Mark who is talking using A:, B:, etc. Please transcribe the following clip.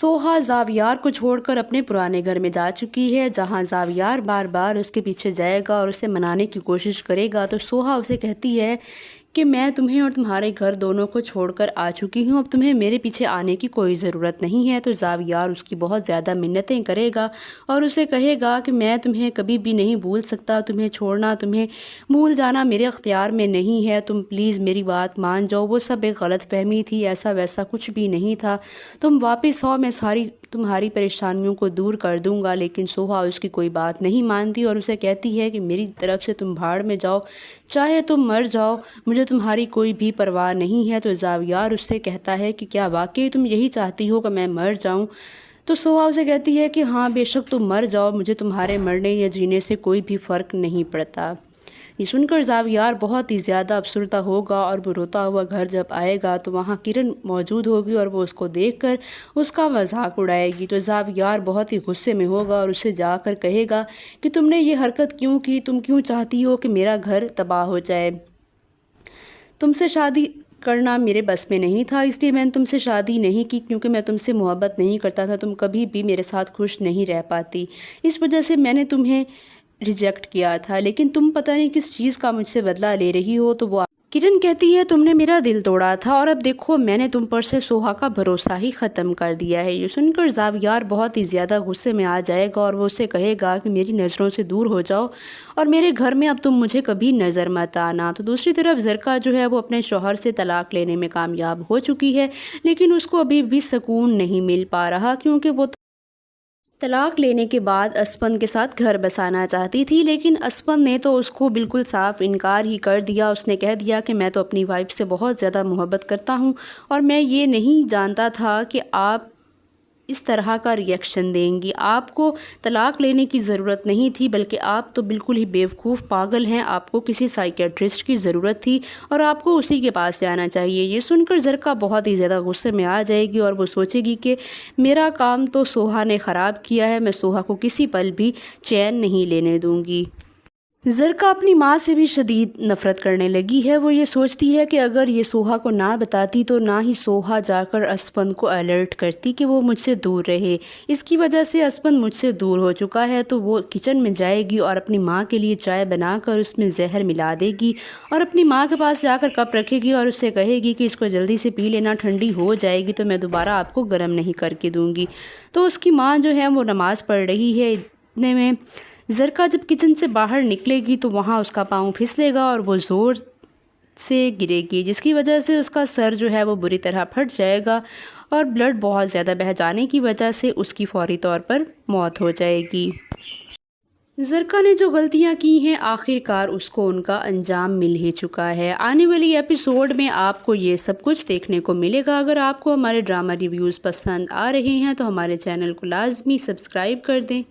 A: सोहा ज़ावियार को छोड़कर अपने पुराने घर में जा चुकी है, जहां ज़ावियार बार बार उसके पीछे जाएगा और उसे मनाने की कोशिश करेगा। तो सोहा उसे कहती है कि मैं तुम्हें और तुम्हारे घर दोनों को छोड़कर आ चुकी हूँ, अब तुम्हें मेरे पीछे आने की कोई ज़रूरत नहीं है। तो ज़ावियार उसकी बहुत ज़्यादा मिन्नतें करेगा और उसे कहेगा कि मैं तुम्हें कभी भी नहीं भूल सकता, तुम्हें छोड़ना, तुम्हें भूल जाना मेरे अख्तियार में नहीं है, तुम प्लीज़ मेरी बात मान जाओ, वो सब एक गलत फहमी थी, ऐसा वैसा कुछ भी नहीं था, तुम वापस आओ, मैं सारी तुम्हारी परेशानियों को दूर कर दूंगा। लेकिन सोहा उसकी कोई बात नहीं मानती और उसे कहती है कि मेरी तरफ से तुम भाड़ में जाओ, चाहे तुम मर जाओ, मुझे तुम्हारी कोई भी परवाह नहीं है। तो ज़ावियार उससे कहता है कि क्या वाकई तुम यही चाहती हो कि मैं मर जाऊं? तो सोहा उसे कहती है कि हाँ, बेशक तुम मर जाओ, मुझे तुम्हारे मरने या जीने से कोई भी फ़र्क नहीं पड़ता। ये सुनकर ज़ावियार बहुत ही ज़्यादा अफसरदा होगा और वो रोता हुआ घर जब आएगा तो वहाँ किरण मौजूद होगी और वो उसको देखकर उसका मजाक उड़ाएगी। तो ज़ावियार बहुत ही गुस्से में होगा और उसे जाकर कहेगा कि तुमने ये हरकत क्यों की, तुम क्यों चाहती हो कि मेरा घर तबाह हो जाए? तुमसे शादी करना मेरे बस में नहीं था, इसलिए मैंने तुमसे शादी नहीं की, क्योंकि मैं तुमसे मोहब्बत नहीं करता था, तुम कभी भी मेरे साथ खुश नहीं रह पाती, इस वजह से मैंने तुम्हें रिजेक्ट किया था। लेकिन तुम पता नहीं किस चीज़ का मुझसे बदला ले रही हो। तो वो किरण कहती है तुमने मेरा दिल तोड़ा था और अब देखो मैंने तुम पर से सोहा का भरोसा ही ख़त्म कर दिया है। ये सुनकर ज़ावियार बहुत ही ज़्यादा गुस्से में आ जाएगा और वो उससे कहेगा कि मेरी नज़रों से दूर हो जाओ और मेरे घर में अब तुम मुझे कभी नज़र मत आना। तो दूसरी तरफ ज़रका जो है वो अपने शौहर से तलाक लेने में कामयाब हो चुकी है, लेकिन उसको अभी भी सुकून नहीं मिल पा रहा, क्योंकि वो तलाक लेने के बाद असफंद के साथ घर बसाना चाहती थी। लेकिन असफंद ने तो उसको बिल्कुल साफ इनकार ही कर दिया। उसने कह दिया कि मैं तो अपनी वाइफ से बहुत ज़्यादा मोहब्बत करता हूँ और मैं ये नहीं जानता था कि आप इस तरह का रिएक्शन देंगी, आपको तलाक लेने की ज़रूरत नहीं थी, बल्कि आप तो बिल्कुल ही बेवकूफ़ पागल हैं, आपको किसी साइकेट्रिस्ट की ज़रूरत थी और आपको उसी के पास जाना चाहिए। ये सुनकर ज़रका बहुत ही ज़्यादा गुस्से में आ जाएगी और वो सोचेगी कि मेरा काम तो सोहा ने ख़राब किया है, मैं सोहा को किसी पल भी चैन नहीं लेने दूँगी। ज़रका अपनी माँ से भी शदीद नफ़रत करने लगी है। वो ये सोचती है कि अगर ये सोहा को ना बताती तो ना ही सोहा जाकर असफंद को अलर्ट करती कि वो मुझसे दूर रहे। इसकी वजह से असफंद मुझसे दूर हो चुका है। तो वो किचन में जाएगी और अपनी माँ के लिए चाय बनाकर उसमें जहर मिला देगी और अपनी माँ के पास जाकर कप रखेगी और उससे कहेगी कि इसको जल्दी से पी लेना, ठंडी हो जाएगी तो मैं दोबारा आपको गर्म नहीं करके दूँगी। तो उसकी माँ जो है वो नमाज़ पढ़ रही है। इतने में ज़रका जब किचन से बाहर निकलेगी तो वहाँ उसका पाँव फिसलेगा और वो ज़ोर से गिरेगी, जिसकी वजह से उसका सर जो है वो बुरी तरह फट जाएगा और ब्लड बहुत ज़्यादा बह जाने की वजह से उसकी फौरी तौर पर मौत हो जाएगी। ज़रका ने जो गलतियां की हैं आखिरकार उसको उनका अंजाम मिल ही चुका है। आने वाली एपिसोड में आपको ये सब कुछ देखने को मिलेगा। अगर आपको हमारे ड्रामा रिव्यूज़ पसंद आ रहे हैं तो हमारे चैनल को लाजमी सब्सक्राइब कर दें।